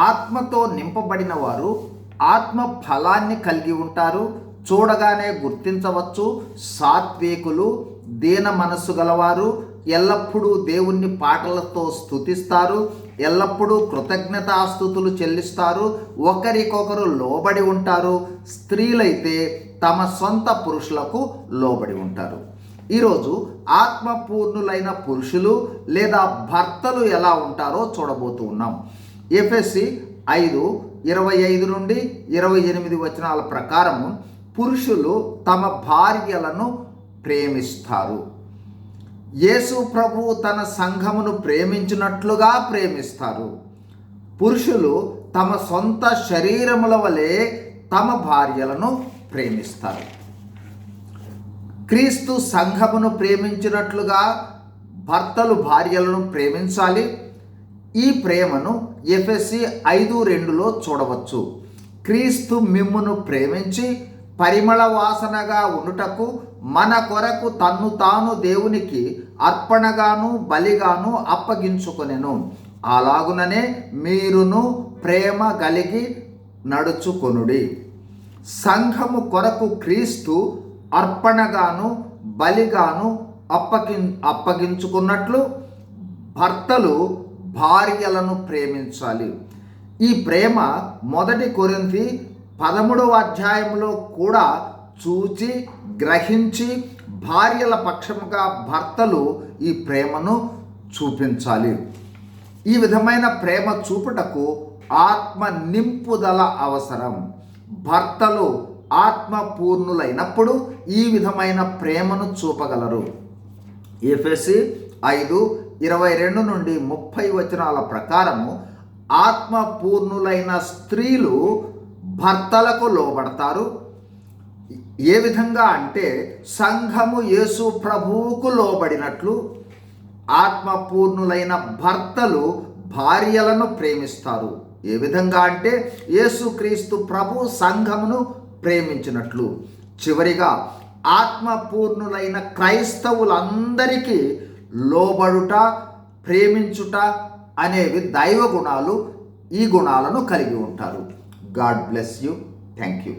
ఆత్మతో నింపబడిన వారు ఆత్మ ఫలాన్ని కలిగి ఉంటారు. చూడగానే గుర్తించవచ్చు. సాత్వికులు, దీన మనస్సు గలవారు, ఎల్లప్పుడూ దేవుణ్ణి పాటలతో స్తుతిస్తారు, ఎల్లప్పుడూ కృతజ్ఞతాస్తుతులు చెల్లిస్తారు, ఒకరికొకరు లోబడి ఉంటారు. స్త్రీలైతే తమ సొంత పురుషులకు లోబడి ఉంటారు. ఈరోజు ఆత్మపూర్ణులైన పురుషులు లేదా భర్తలు ఎలా ఉంటారో చూడబోతూ ఉన్నాం. ఎఫెసీ 5:25 నుండి 28 వచనాల ప్రకారము పురుషులు తమ భార్యలను ప్రేమిస్తారు. యేసు ప్రభువు తన సంఘమును ప్రేమించినట్లుగా ప్రేమిస్తారు. పురుషులు తమ సొంత శరీరముల వలె తమ భార్యలను ప్రేమిస్తారు. క్రీస్తు సంఘమును ప్రేమించినట్లుగా భర్తలు భార్యలను ప్రేమించాలి. ఈ ప్రేమను ఎఫెసీ 5:2లో చూడవచ్చు. క్రీస్తు మిమ్మును ప్రేమించి పరిమళ వాసనగా ఉండుటకు మన కొరకు తన్ను తాను దేవునికి అర్పణగాను బలిగాను అప్పగించుకొనెను. అలాగుననే మీరును ప్రేమ కలిగి నడుచుకొనుడి. సంఘము కొరకు క్రీస్తు అర్పణగాను బలిగాను అప్పగించుకున్నట్లు భర్తలు భార్యలను ప్రేమించాలి. ఈ ప్రేమ 1 కొరింథీ 13వ అధ్యాయంలో కూడా చూచి గ్రహించి భార్యల పక్షముగా భర్తలు ఈ ప్రేమను చూపించాలి. ఈ విధమైన ప్రేమ చూపుటకు ఆత్మ నింపుదల అవసరం. భర్తలు ఆత్మపూర్ణులైనప్పుడు ఈ విధమైన ప్రేమను చూపగలరు. ఎఫెసీ 5:22 నుండి 30 వచనాల ప్రకారము ఆత్మపూర్ణులైన స్త్రీలు భర్తలకు లోబడతారు. ఏ విధంగా అంటే సంఘము యేసు ప్రభువుకు లోబడినట్లు ఆత్మపూర్ణులైన భర్తలు భార్యలను ప్రేమిస్తారు. ఏ విధంగా అంటే యేసుక్రీస్తు ప్రభు సంఘమును ప్రేమించినట్లు. చివరిగా ఆత్మపూర్ణులైన క్రైస్తవులందరికీ లోబడుట, ప్రేమించుట అనేవి దైవ గుణాలు. ఈ గుణాలను కలిగి ఉంటారు. God bless you. Thank you.